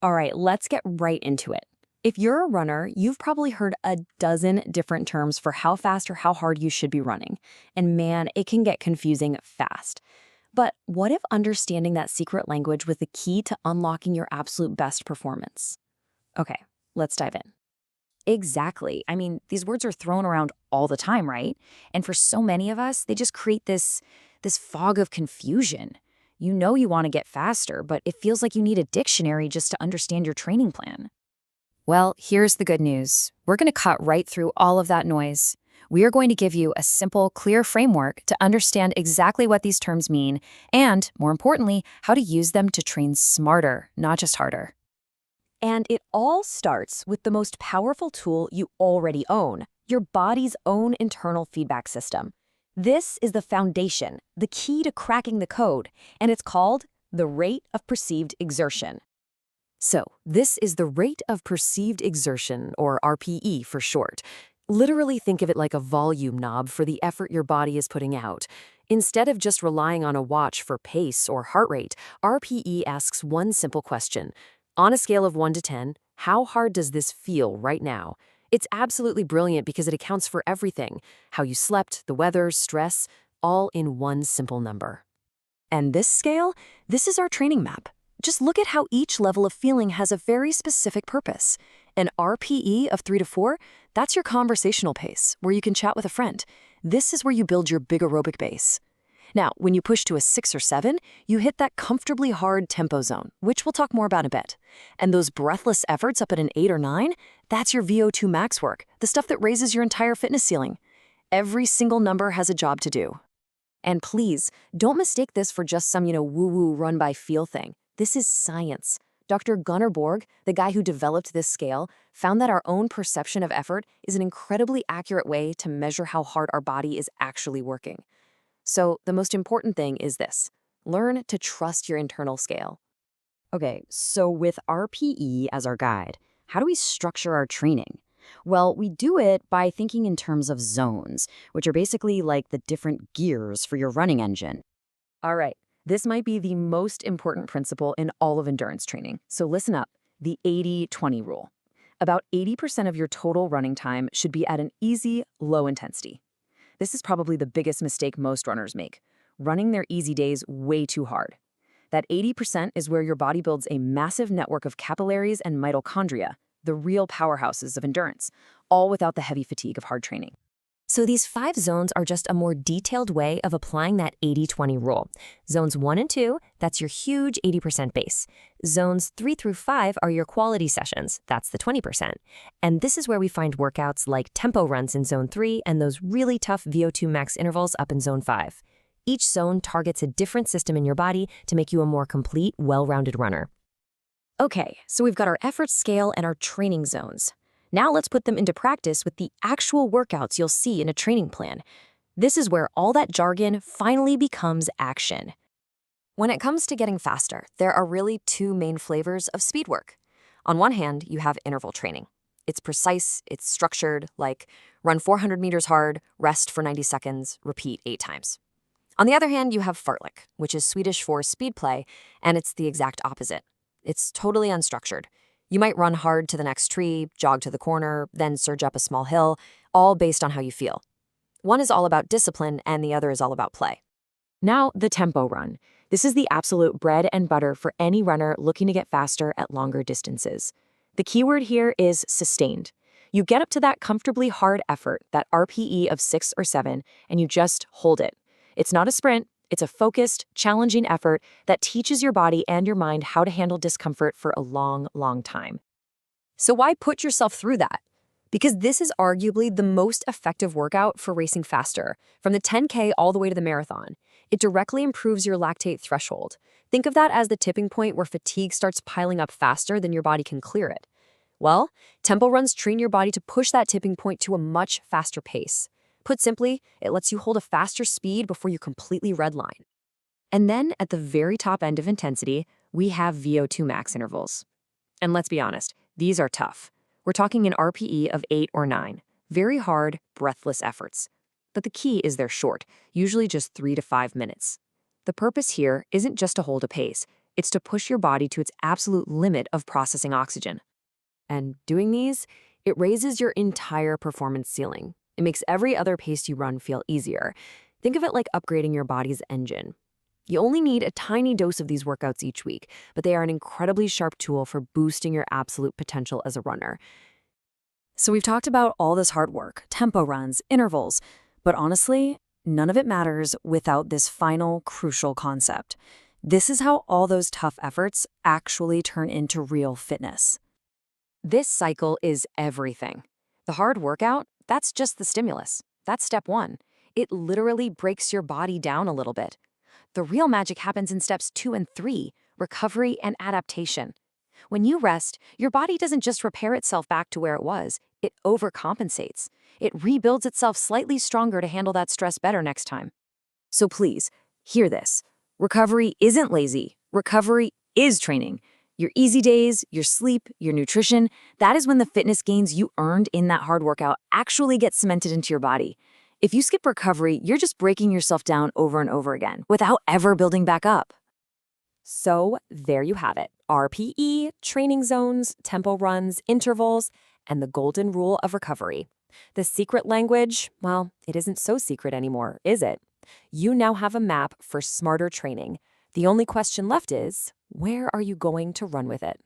All right, let's get right into it. If you're a runner, you've probably heard a dozen different terms for how fast or how hard you should be running. And man, it can get confusing fast. But what if understanding that secret language was the key to unlocking your absolute best performance? Okay, let's dive in. Exactly. I mean, these words are thrown around all the time, right? And for so many of us, they just create this fog of confusion. You know you want to get faster, but it feels like you need a dictionary just to understand your training plan. Well, here's the good news. We're going to cut right through all of that noise. We are going to give you a simple, clear framework to understand exactly what these terms mean and, more importantly, how to use them to train smarter, not just harder. And it all starts with the most powerful tool you already own, your body's own internal feedback system. This is the foundation, the key to cracking the code, and it's called the rate of perceived exertion. So, this is the rate of perceived exertion, or RPE for short. Literally think of it like a volume knob for the effort your body is putting out. Instead of just relying on a watch for pace or heart rate, RPE asks one simple question. On a scale of 1 to 10, how hard does this feel right now? It's absolutely brilliant because it accounts for everything: how you slept, the weather, stress, all in one simple number. And this scale, this is our training map. Just look at how each level of feeling has a very specific purpose. An RPE of 3 to 4, that's your conversational pace, where you can chat with a friend. This is where you build your big aerobic base. Now, when you push to a 6 or 7, you hit that comfortably hard tempo zone, which we'll talk more about in a bit. And those breathless efforts up at an 8 or 9, that's your VO2 max work, the stuff that raises your entire fitness ceiling. Every single number has a job to do. And please, don't mistake this for just some, woo-woo run-by-feel thing. This is science. Dr. Gunnar Borg, the guy who developed this scale, found that our own perception of effort is an incredibly accurate way to measure how hard our body is actually working. So the most important thing is this: learn to trust your internal scale. Okay, so with RPE as our guide, how do we structure our training? Well, we do it by thinking in terms of zones, which are basically like the different gears for your running engine. All right, this might be the most important principle in all of endurance training. So listen up, the 80-20 rule. About 80% of your total running time should be at an easy, low intensity. This is probably the biggest mistake most runners make, running their easy days way too hard. That 80% is where your body builds a massive network of capillaries and mitochondria, the real powerhouses of endurance, all without the heavy fatigue of hard training. So these 5 zones are just a more detailed way of applying that 80-20 rule. Zones 1 and 2, that's your huge 80% base. Zones 3 through 5 are your quality sessions, that's the 20%. And this is where we find workouts like tempo runs in Zone 3 and those really tough VO2 max intervals up in Zone 5. Each zone targets a different system in your body to make you a more complete, well-rounded runner. Okay, so we've got our effort scale and our training zones. Now let's put them into practice with the actual workouts you'll see in a training plan. This is where all that jargon finally becomes action. When it comes to getting faster, there are really 2 main flavors of speed work. On one hand, you have interval training. It's precise, it's structured, like run 400 meters hard, rest for 90 seconds, repeat 8 times. On the other hand, you have fartlek, which is Swedish for speed play, and it's the exact opposite. It's totally unstructured. You might run hard to the next tree, jog to the corner, then surge up a small hill, all based on how you feel. One is all about discipline, and the other is all about play. Now, the tempo run. This is the absolute bread and butter for any runner looking to get faster at longer distances. The keyword here is sustained. You get up to that comfortably hard effort, that RPE of 6 or 7, and you just hold it. It's not a sprint. It's a focused, challenging effort that teaches your body and your mind how to handle discomfort for a long, long time. So why put yourself through that? Because this is arguably the most effective workout for racing faster, from the 10K all the way to the marathon. It directly improves your lactate threshold. Think of that as the tipping point where fatigue starts piling up faster than your body can clear it. Well, tempo runs train your body to push that tipping point to a much faster pace. Put simply, it lets you hold a faster speed before you completely redline. And then at the very top end of intensity, we have VO2 max intervals. And let's be honest, these are tough. We're talking an RPE of 8 or 9. Very hard, breathless efforts. But the key is they're short, usually just 3 to 5 minutes. The purpose here isn't just to hold a pace, It's to push your body to its absolute limit of processing oxygen. And doing these, it raises your entire performance ceiling. It makes every other pace you run feel easier. Think of it like upgrading your body's engine. You only need a tiny dose of these workouts each week, but they are an incredibly sharp tool for boosting your absolute potential as a runner. So we've talked about all this hard work, tempo runs, intervals, but honestly, none of it matters without this final crucial concept. This is how all those tough efforts actually turn into real fitness. This cycle is everything. The hard workout, that's just the stimulus. That's step one. It literally breaks your body down a little bit. The real magic happens in steps 2 and 3, recovery and adaptation. When you rest, your body doesn't just repair itself back to where it was, it overcompensates. It rebuilds itself slightly stronger to handle that stress better next time. So please, hear this. Recovery isn't lazy. Recovery is training. Your easy days, your sleep, your nutrition, that is when the fitness gains you earned in that hard workout actually get cemented into your body. If you skip recovery, you're just breaking yourself down over and over again without ever building back up. So there you have it. RPE, training zones, tempo runs, intervals, and the golden rule of recovery. The secret language, well, it isn't so secret anymore, is it? You now have a map for smarter training. The only question left is, where are you going to run with it?